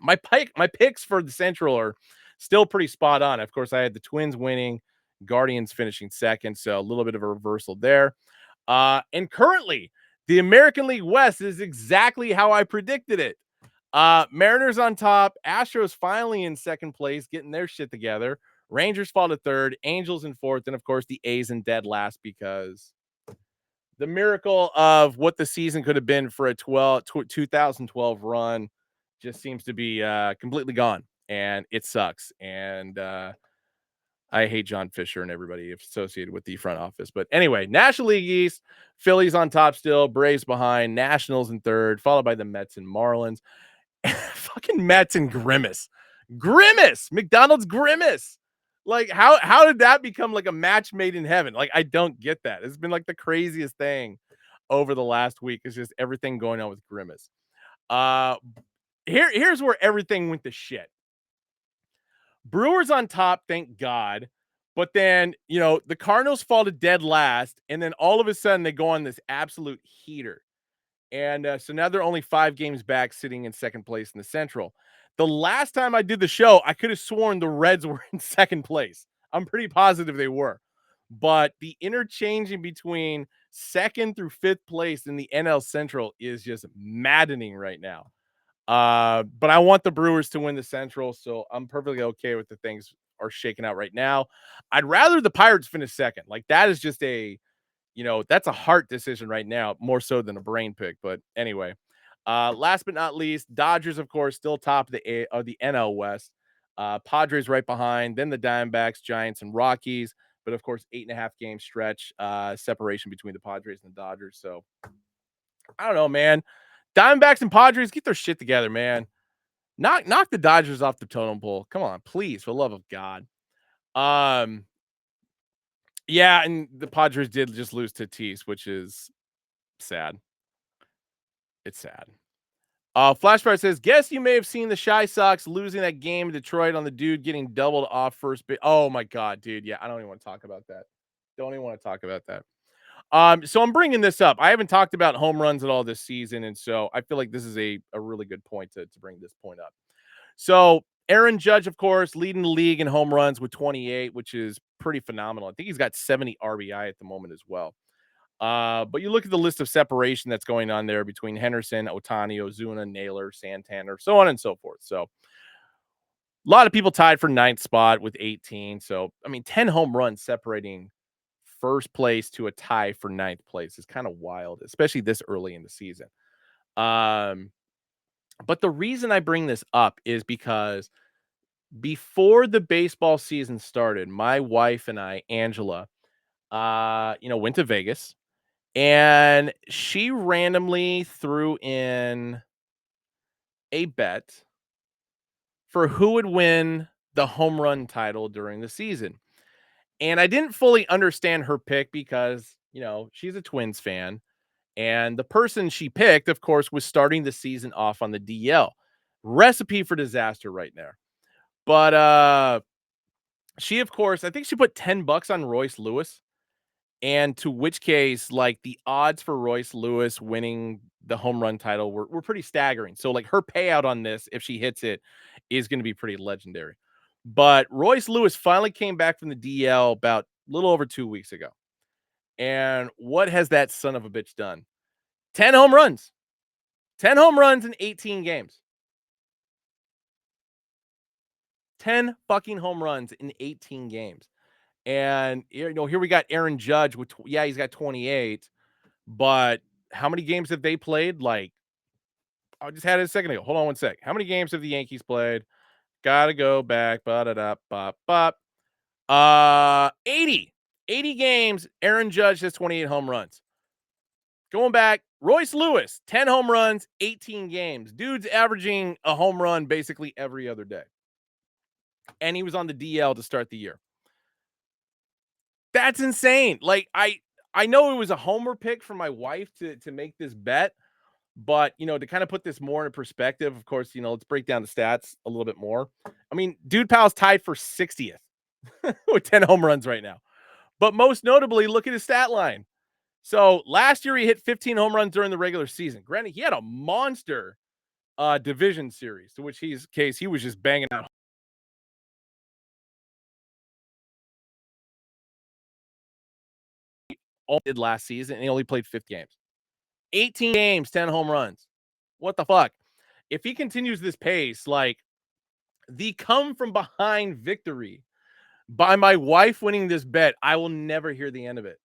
A: my picks for the Central are still pretty spot on. Of course, I had the Twins winning, Guardians finishing second, so a little bit of a reversal there. And currently, the American League West is exactly how I predicted it. Mariners on top, Astros finally in second place, getting their shit together. Rangers fall to third, Angels in fourth, and of course the A's in dead last because the miracle of what the season could have been for a 2012 run just seems to be completely gone, and it sucks. And I hate John Fisher and everybody associated with the front office. But anyway, National League East, Phillies on top still, Braves behind, Nationals in third, followed by the Mets and Marlins. Fucking Mets and Grimace, McDonald's Grimace. Like how did that become like a match made in heaven? Like I don't get that. It's been like the craziest thing over the last week. It's just everything going on with Grimace. Uh here's where everything went to shit. Brewers on top, thank God. But then, the Cardinals fall to dead last, and then all of a sudden they go on this absolute heater. And so now they're only 5 games back, sitting in second place in the Central. The last time I did the show, I could have sworn the Reds were in second place. I'm pretty positive they were. But the interchanging between second through fifth place in the NL Central is just maddening right now. But I want the Brewers to win the Central, so I'm perfectly okay with the things are shaking out right now. I'd rather the Pirates finish second. Like that is just that's a heart decision right now, more so than a brain pick. But anyway, last but not least, Dodgers, of course, still top of the NL West. Padres right behind, then the Diamondbacks, Giants, and Rockies. But of course, 8.5 game stretch separation between the Padres and the Dodgers. So I don't know, man. Diamondbacks and Padres, get their shit together, man. Knock the Dodgers off the totem pole. Come on, please, for the love of God. Yeah, and the Padres did just lose to Tatis, which is sad. It's sad. Flashback says, guess you may have seen the Shy Sox losing that game in Detroit on the dude getting doubled off first base. Oh my God, dude. Yeah, I don't even want to talk about that. Don't even want to talk about that. So I'm bringing this up. I haven't talked about home runs at all this season, and so I feel like this is a really good point to bring this point up. So Aaron Judge, of course, leading the league in home runs with 28, which is pretty phenomenal. I think he's got 70 RBI at the moment as well. But you look at the list of separation that's going on there between Henderson, Otani, Ozuna, Naylor, Santander, so on and so forth. So a lot of people tied for ninth spot with 18. So, 10 home runs separating first place to a tie for ninth place is kind of wild, especially this early in the season. But the reason I bring this up is because before the baseball season started, my wife and I, Angela, went to Vegas. And she randomly threw in a bet for who would win the home run title during the season. And I didn't fully understand her pick because, she's a Twins fan. And the person she picked, of course, was starting the season off on the DL. Recipe for disaster right there. But she, of course, I think she put $10 on Royce Lewis. And to which case, like, the odds for Royce Lewis winning the home run title were pretty staggering. So, like, her payout on this, if she hits it, is going to be pretty legendary. But Royce Lewis finally came back from the DL about a little over 2 weeks ago. And what has that son of a bitch done? 10 home runs. 10 home runs in 18 games. 10 fucking home runs in 18 games. And, here we got Aaron Judge with, he's got 28, but how many games have they played? Like, I just had it a second ago. Hold on one sec. How many games have the Yankees played? Gotta go back. 80. 80 games. Aaron Judge has 28 home runs. Going back, Royce Lewis, 10 home runs, 18 games. Dude's averaging a home run basically every other day. And he was on the DL to start the year. That's insane. Like, I know it was a homer pick for my wife to make this bet, but, to kind of put this more in perspective, of course, let's break down the stats a little bit more. Dude Pal's tied for 60th with 10 home runs right now. But most notably, look at his stat line. So last year he hit 15 home runs during the regular season. Granted, he had a monster division series, to which he was just banging out. All did last season, and he only played 50 games. 18 games, 10 home runs. What the fuck? If he continues this pace, like, the come from behind victory By my wife winning this bet, I will never hear the end of it.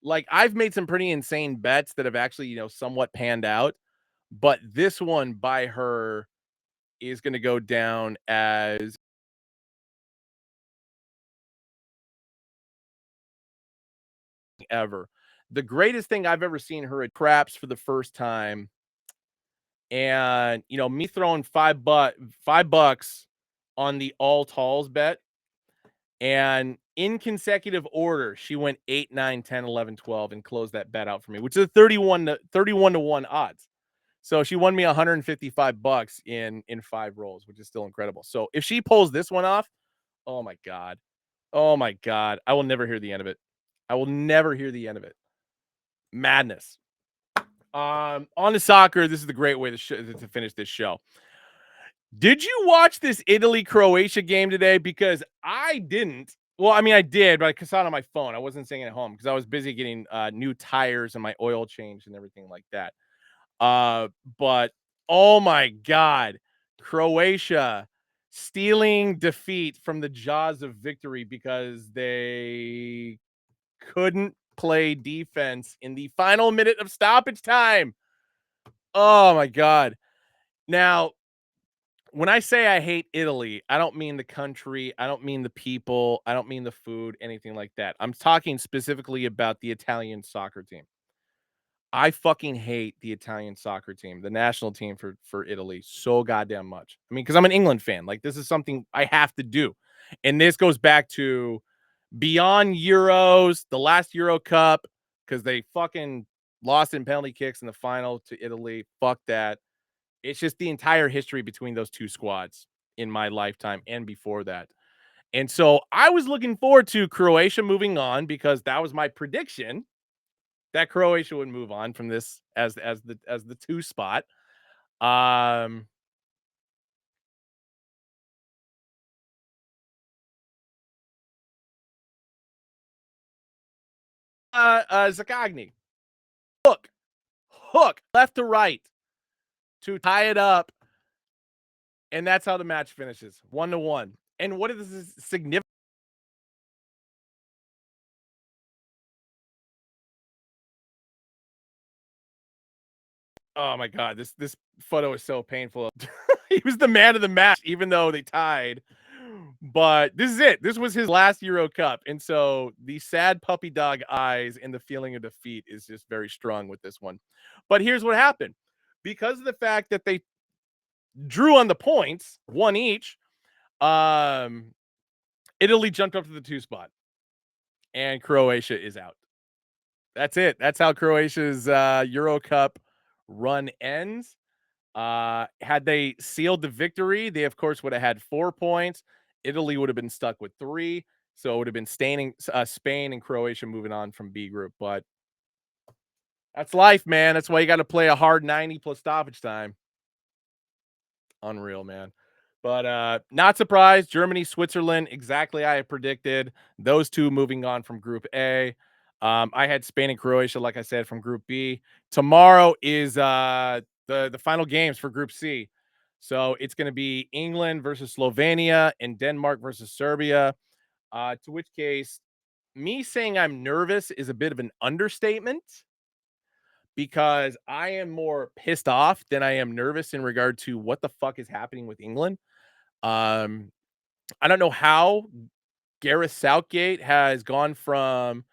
A: Like, I've made some pretty insane bets that have actually, somewhat panned out, but this one by her is gonna go down as ever. The greatest thing I've ever seen her at craps for the first time, and, me throwing 5 bucks on the all talls bet, and in consecutive order, she went 8, 9, 10, 11, 12, and closed that bet out for me, which is a 31 to 1 odds. So she won me 155 bucks in 5 rolls, which is still incredible. So if she pulls this one off, oh my god. Oh my god. I will never hear the end of it. I will never hear the end of it. Madness. On to soccer. This is the great way to finish this show. Did you watch this Italy Croatia game today? Because I didn't. Well, I mean, I did, but I saw it on my phone. I wasn't staying at home because I was busy getting new tires and my oil changed and everything like that. Uh, but oh my god, Croatia stealing defeat from the jaws of victory because they couldn't play defense in the final minute of stoppage time. Oh my god. Now, when I say I hate Italy, I don't mean the country, I don't mean the people, I don't mean the food, anything like that. I'm talking specifically about the Italian soccer team. I fucking hate the Italian soccer team, the national team for Italy so goddamn much. I mean, because I'm an England fan. Like, this is something I have to do. And this goes back to beyond Euros, the last Euro Cup, because they fucking lost in penalty kicks in the final to Italy. Fuck that. It's just the entire history between those two squads in my lifetime and before that. And so I was looking forward to Croatia moving on because that was my prediction that Croatia would move on from this as the 2 spot. Um Zakagni. Hook, hook, left to right to tie it up, and that's how the match finishes, 1-1. And what is this significant? Oh my god, this photo is so painful. He was the man of the match, even though they tied. But this is it. This was his last Euro Cup. And so the sad puppy dog eyes and the feeling of defeat is just very strong with this one. But here's what happened. Because of the fact that they drew on the points, one each, um, Italy jumped up to the 2 spot and Croatia is out. That's it. That's how Croatia's Euro Cup run ends. Had they sealed the victory, they of course would have had 4 points. Italy would have been stuck with 3, so it would have been Spain and Croatia moving on from B group. But that's life, man. That's why you got to play a hard 90 plus stoppage time. Unreal, man. But not surprised. Germany, Switzerland, exactly I predicted. Those two moving on from Group A. I had Spain and Croatia, like I said, from Group B. Tomorrow is the final games for Group C. So it's going to be England versus Slovenia and Denmark versus Serbia. To which case, me saying I'm nervous is a bit of an understatement because I am more pissed off than I am nervous in regard to what the fuck is happening with England. Um, I don't know how Gareth Southgate has gone from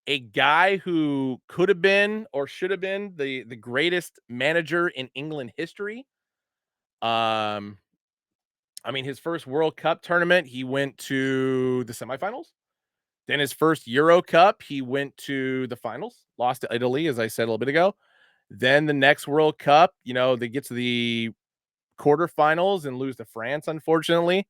A: a guy who could have been or should have been the greatest manager in England history. Um, I mean, his first World Cup tournament, he went to the semifinals. Then his first Euro Cup, he went to the finals, lost to Italy, as I said a little bit ago. Then the next World Cup, they get to the quarterfinals and lose to France, unfortunately.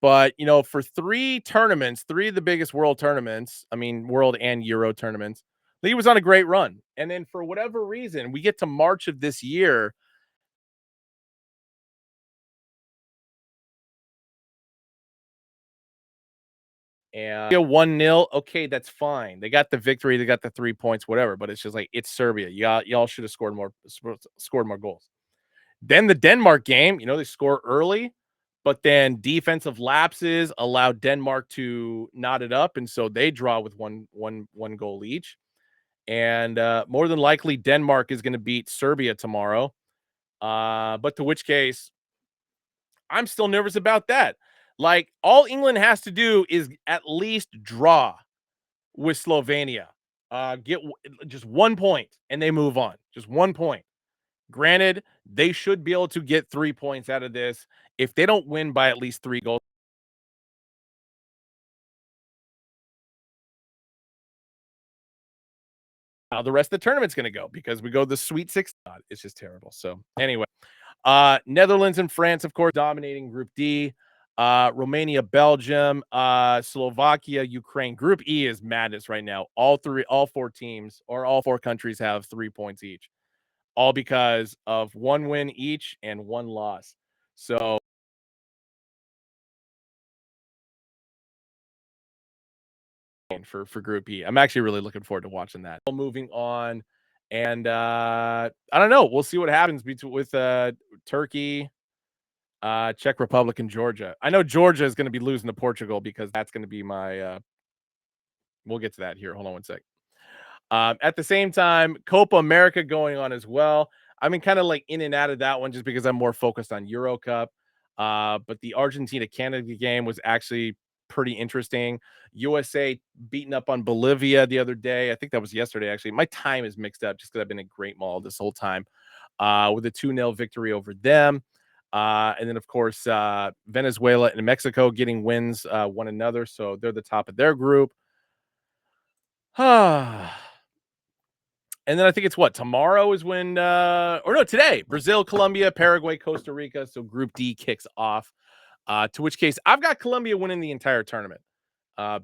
A: But, for 3 tournaments, 3 of the biggest world tournaments, I mean, world and Euro tournaments, he was on a great run. And then for whatever reason, we get to March of this year and 1-0. Okay, that's fine. They got the victory, they got the 3 points, whatever. But it's just like it's Serbia. Y'all should have scored more goals. Then the Denmark game, they score early, but then defensive lapses allowed Denmark to knot it up, and so they draw with one goal each. And more than likely, Denmark is going to beat Serbia tomorrow. But to which case, I'm still nervous about that. Like, all England has to do is at least draw with Slovenia. Get just 1 point, and they move on. Just 1 point. Granted, they should be able to get 3 points out of this if they don't win by at least 3 goals. How the rest of the tournament's going to go, because we go the Sweet 16. It's just terrible. So anyway, Netherlands and France, of course, dominating Group D. Romania, Belgium, Slovakia, Ukraine. Group E is madness right now. All 4 teams, or all 4 countries, have 3 points each, all because of 1 win each and 1 loss. So for Group E, I'm actually really looking forward to watching that. Moving on, and I don't know. We'll see what happens with Turkey, Czech Republic, and Georgia. I know Georgia is going to be losing to Portugal, because that's going to be my. We'll get to that here. Hold on 1 sec. At the same time, Copa America going on as well. I mean, kind of like in and out of that one, just because I'm more focused on Euro Cup. But the Argentina-Canada game was actually pretty interesting. USA beating up on Bolivia the other day. I think that was yesterday, actually. My time is mixed up just because I've been in Great Mall this whole time. With a 2-0 victory over them. And then, of course, Venezuela and Mexico getting wins one another. So they're the top of their group. And then I think it's tomorrow is when, or no, today, Brazil, Colombia, Paraguay, Costa Rica. So Group D kicks off, to which case I've got Colombia winning the entire tournament,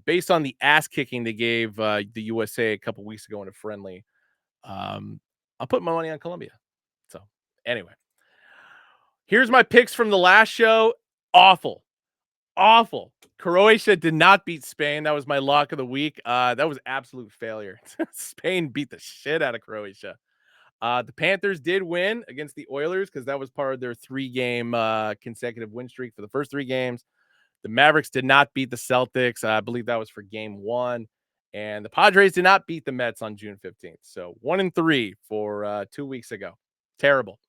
A: based on the ass kicking they gave the USA a couple weeks ago in a friendly. I'll put my money on Colombia. So anyway, here's my picks from the last show. Awful. Croatia did not beat Spain. That was my lock of the week. That was absolute failure. Spain beat the shit out of Croatia. The Panthers did win against the Oilers, because that was part of their 3-game consecutive win streak for the first 3 games. The Mavericks did not beat the Celtics. I believe that was for game 1. And the Padres did not beat the Mets on June 15th. So 1-3 for 2 weeks ago. Terrible.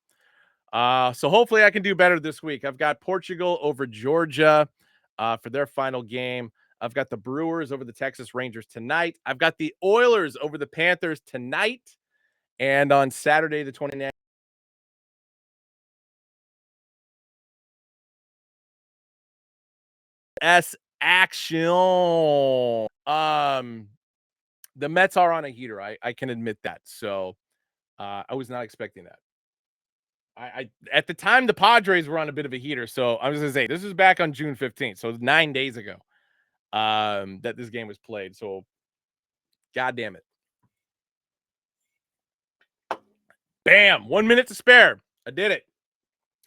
A: So hopefully I can do better this week. I've got Portugal over Georgia for their final game. I've got the Brewers over the Texas Rangers tonight. I've got the Oilers over the Panthers tonight. And on Saturday, the 29th, action. The Mets are on a heater. I can admit that. So I was not expecting that. I at the time the Padres were on a bit of a heater. So I was gonna say, this is back on June 15th. So 9 days ago that this game was played. So God damn it. Bam, 1 minute to spare. I did it.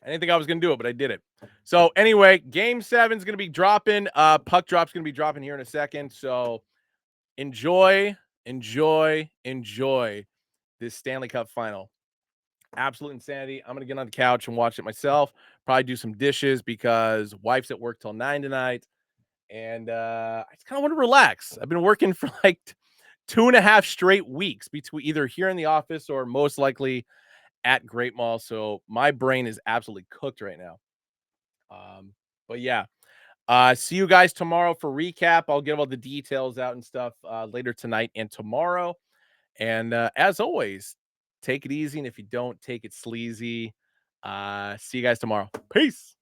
A: I didn't think I was going to do it, but I did it. So anyway, game 7 is going to be dropping. Puck drop's going to be dropping here in a second. So enjoy this Stanley Cup final. Absolute insanity. I'm going to get on the couch and watch it myself. Probably do some dishes, because wife's at work till 9 tonight. And I just kind of want to relax. I've been working for like 2.5 straight weeks, between either here in the office or most likely at Great Mall. So my brain is absolutely cooked right now. But yeah, see you guys tomorrow for recap. I'll give all the details out and stuff later tonight and tomorrow. And as always, take it easy. And if you don't, take it sleazy. See you guys tomorrow. Peace.